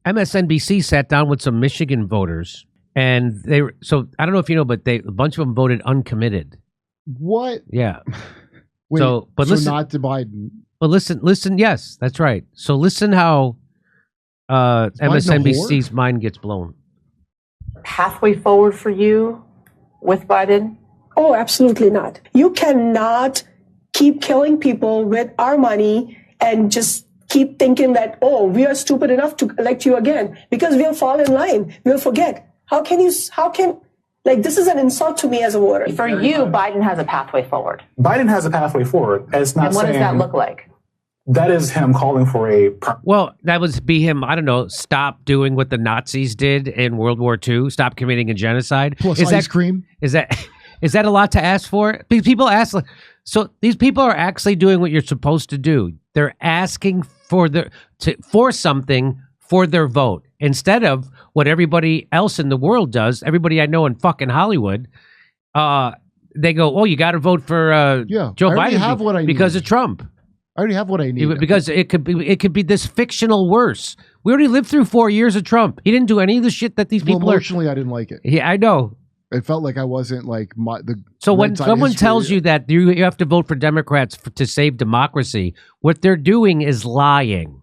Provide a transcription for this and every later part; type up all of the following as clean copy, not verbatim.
MSNBC sat down with some Michigan voters, and so I don't know if you know, but a bunch of them voted uncommitted. What? Yeah. Wait, but so listen, not to Biden. But listen. Yes, that's right. So listen how MSNBC's mind gets blown. Pathway forward for you with Biden? Oh, absolutely not. You cannot keep killing people with our money and just keep thinking that, oh, we are stupid enough to elect you again because we'll fall in line. We'll forget. How can, this is an insult to me as a voter. For you, Biden has a pathway forward. Biden has a pathway forward. It's not and what does that look like? That is him calling for a... Well, that would be him, I don't know, stop doing what the Nazis did in World War II, stop committing a genocide. Plus ice cream. Is that a lot to ask for? Because people ask, so these people are actually doing what you're supposed to do. They're asking for something for their vote instead of what everybody else in the world does. Everybody I know in fucking Hollywood, they go, "Oh, you got to vote for Joe Biden because of Trump." I already have what I need. Because it could be this fictional worse. We already lived through 4 years of Trump. He didn't do any of the shit that these people emotionally, I didn't like it. Yeah, I know. It felt like I wasn't like So when someone tells you that you have to vote for Democrats to save democracy, what they're doing is lying.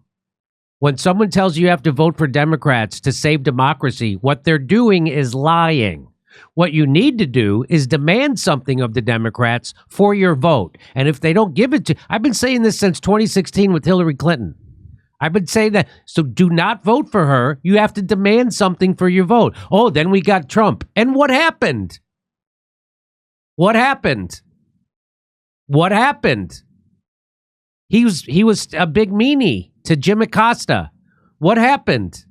When someone tells you have to vote for Democrats to save democracy, what they're doing is lying. What you need to do is demand something of the Democrats for your vote. And if they don't give it to... I've been saying this since 2016 with Hillary Clinton. I've been saying that. So do not vote for her. You have to demand something for your vote. Oh, then we got Trump. And what happened? What happened? What happened? He was a big meanie to Jim Acosta. What happened?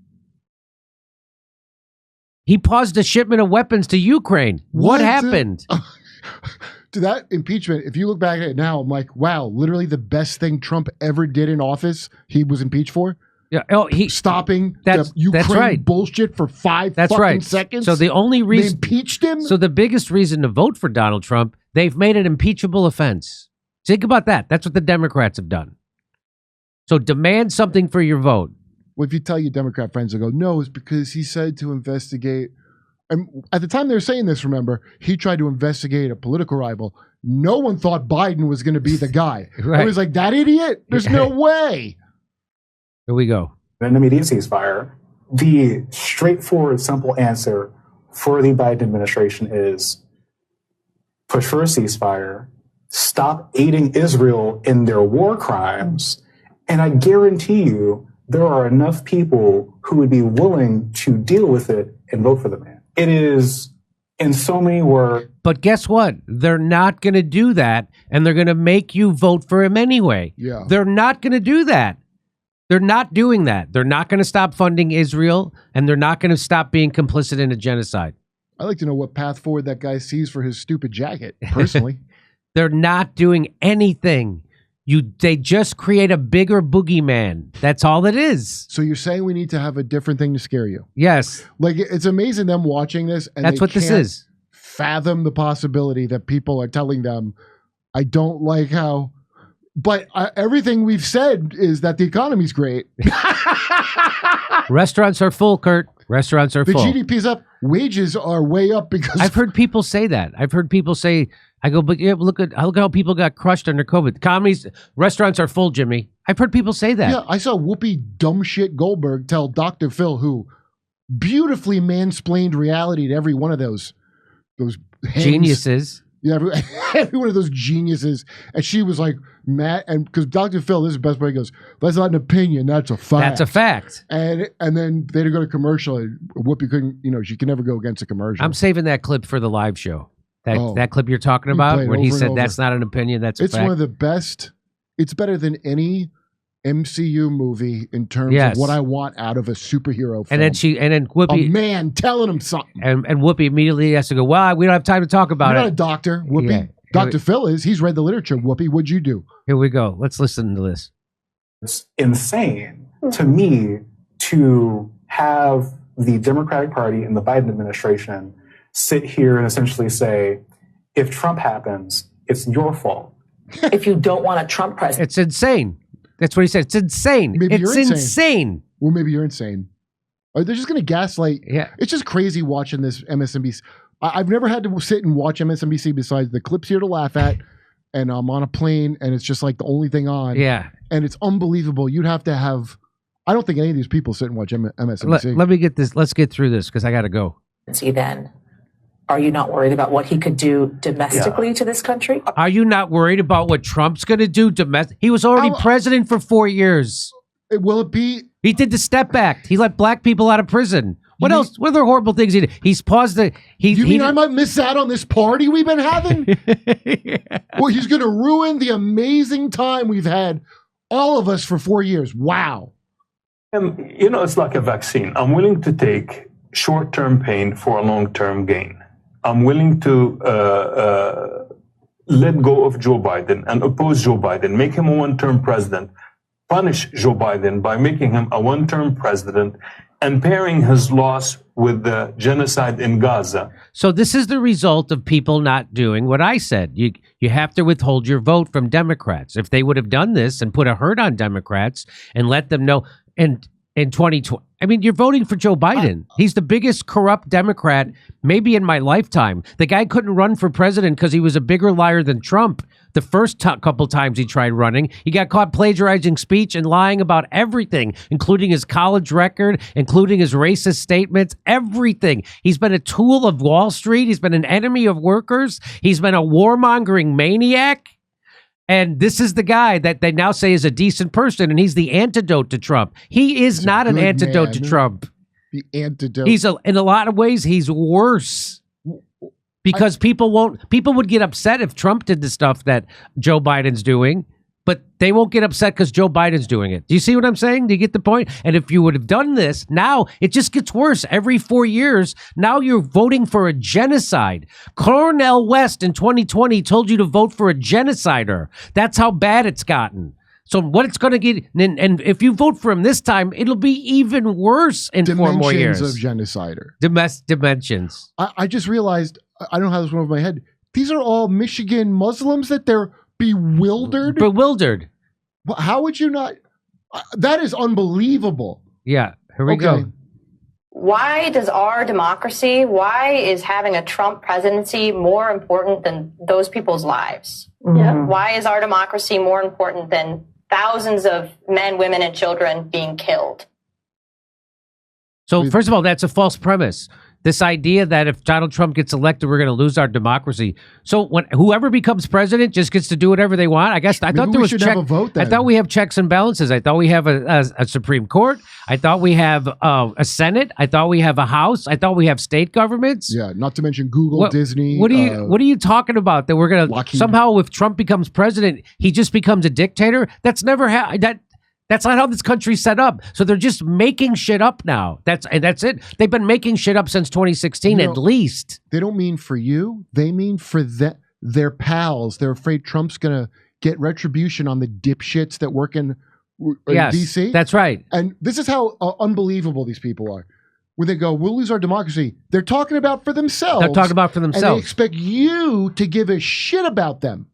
He paused a shipment of weapons to Ukraine. What happened? To that impeachment, if you look back at it now, I'm like, wow, literally the best thing Trump ever did in office, he was impeached for. Yeah, he stopping the Ukraine bullshit for 5 fucking seconds. So the only reason they impeached him. So the biggest reason to vote for Donald Trump, they've made an impeachable offense. Think about that. That's what the Democrats have done. So demand something for your vote. Well, if you tell your Democrat friends, they'll go, no, it's because he said to investigate. And at the time they were saying this, remember, he tried to investigate a political rival. No one thought Biden was going to be the guy. Right. I was like, that idiot? There's no way. Here we go. An immediate ceasefire. The straightforward, simple answer for the Biden administration is push for a ceasefire, stop aiding Israel in their war crimes, and I guarantee you there are enough people who would be willing to deal with it and vote for the man. It is in so many words. But guess what? They're not going to do that, and they're going to make you vote for him anyway. Yeah. They're not going to do that. They're not doing that. They're not going to stop funding Israel, and they're not going to stop being complicit in a genocide. I'd like to know what path forward that guy sees for his stupid jacket, personally. They're not doing anything. They just create a bigger boogeyman. That's all it is. So you're saying we need to have a different thing to scare you? Yes. Like, it's amazing them watching this, and that's what this is. Fathom the possibility that people are telling them, I don't like how... But everything we've said is that the economy's great. Restaurants are full, Kurt. Restaurants are full. The GDP's up. Wages are way up because... I've heard people say that. I've heard people say... I go, but yeah, look at how people got crushed under COVID. Restaurants are full, Jimmy. I've heard people say that. Yeah, I saw Whoopi dumb shit Goldberg tell Dr. Phil, who beautifully mansplained reality to every one of those hens. Geniuses. Yeah, every one of those geniuses. And she was like, mad, and because Dr. Phil, this is the best way he goes, that's not an opinion, that's a fact. That's a fact. And then they had to go to commercial, and Whoopi couldn't, she could never go against a commercial. I'm saving that clip for the live show. That clip you're talking about, when he said that's not an opinion, that's a fact. It's one of the best. It's better than any MCU movie in terms of what I want out of a superhero film. And then Whoopi, a man telling him something, and Whoopi immediately has to go, well, we don't have time to talk about You're it. not a doctor, Whoopi. Yeah. Dr. Phil is. He's read the literature. Whoopi, what'd you do? Here we go. Let's listen to this. It's insane to me to have the Democratic Party and the Biden administration sit here and essentially say, if Trump happens, it's your fault. If you don't want a Trump president. It's insane. That's what he said. It's insane. Maybe it's insane. Well, maybe you're insane. Or they're just going to gaslight. Yeah. It's just crazy watching this MSNBC. I've never had to sit and watch MSNBC besides the clips here to laugh at, and I'm on a plane, and it's just like the only thing on. Yeah. And it's unbelievable. You'd have to have. I don't think any of these people sit and watch MSNBC. Let me get this. Let's get through this because I got to go. See, then, are you not worried about what he could do domestically to this country? Are you not worried about what Trump's going to do domestic? He was already president for 4 years. Will it be? He did the Step Act. He let black people out of prison. What else? What other horrible things he did? He's paused the. You mean I might miss out on this party we've been having? Yeah. Well, he's going to ruin the amazing time we've had, all of us, for 4 years. Wow. It's like a vaccine. I'm willing to take short-term pain for a long-term gain. I'm willing to let go of Joe Biden and oppose Joe Biden, make him a one-term president, punish Joe Biden by making him a one-term president and pairing his loss with the genocide in Gaza. So this is the result of people not doing what I said. You have to withhold your vote from Democrats. If they would have done this and put a hurt on Democrats and let them know, and in 2020, I mean, you're voting for Joe Biden. He's the biggest corrupt Democrat maybe in my lifetime. The guy couldn't run for president because he was a bigger liar than Trump. The first couple times he tried running, he got caught plagiarizing speech and lying about everything, including his college record, including his racist statements, everything. He's been a tool of Wall Street. He's been an enemy of workers. He's been a warmongering maniac. And this is the guy that they now say is a decent person, and he's the antidote to Trump. He is not an antidote to Trump. The antidote. In a lot of ways, he's worse. Because people would get upset if Trump did the stuff that Joe Biden's doing, but they won't get upset because Joe Biden's doing it. Do you see what I'm saying? Do you get the point? And if you would have done this, now it just gets worse. Every 4 years, now you're voting for a genocide. Cornel West in 2020 told you to vote for a genocider. That's how bad it's gotten. So what it's going to get, and if you vote for him this time, it'll be even worse in 4 more years. Dimensions of genocider. Dimensions. I just realized, I don't have this one over my head. These are all Michigan Muslims that they're bewildered. Bewildered. How would you not? That is unbelievable. Yeah. Here we go. Why does our democracy, why is having a Trump presidency more important than those people's lives? Yeah. Why is our democracy more important than thousands of men, women, and children being killed? So first of all, that's a false premise. This idea that if Donald Trump gets elected, we're going to lose our democracy. So when whoever becomes president just gets to do whatever they want. I guess I thought there was have a vote then. I thought we have checks and balances. I thought we have a Supreme Court. I thought we have a Senate. I thought we have a House. I thought we have state governments. Yeah, not to mention Google, Disney. What are you talking about? That we're going to somehow, if Trump becomes president, he just becomes a dictator? That's never That's not how this country's set up. So they're just making shit up now. That's it. They've been making shit up since 2016 at least. They don't mean for you. They mean for their pals. They're afraid Trump's going to get retribution on the dipshits that work in D.C. That's right. And this is how unbelievable these people are. When they go, we'll lose our democracy, they're talking about for themselves. They're talking about for themselves. And they expect you to give a shit about them.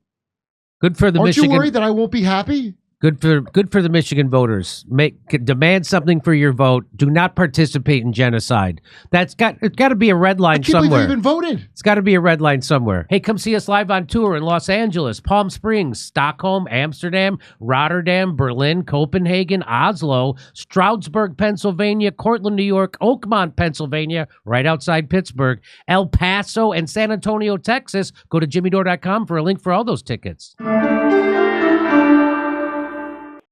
Good for the Michigan. Aren't you worried that I won't be happy? Good for the Michigan voters. Demand something for your vote. Do not participate in genocide. It's got to be a red line somewhere. I can't believe they even voted. It's got to be a red line somewhere. Hey, come see us live on tour in Los Angeles, Palm Springs, Stockholm, Amsterdam, Rotterdam, Berlin, Copenhagen, Oslo, Stroudsburg, Pennsylvania, Cortland, New York, Oakmont, Pennsylvania, right outside Pittsburgh, El Paso, and San Antonio, Texas. Go to jimmydore.com for a link for all those tickets.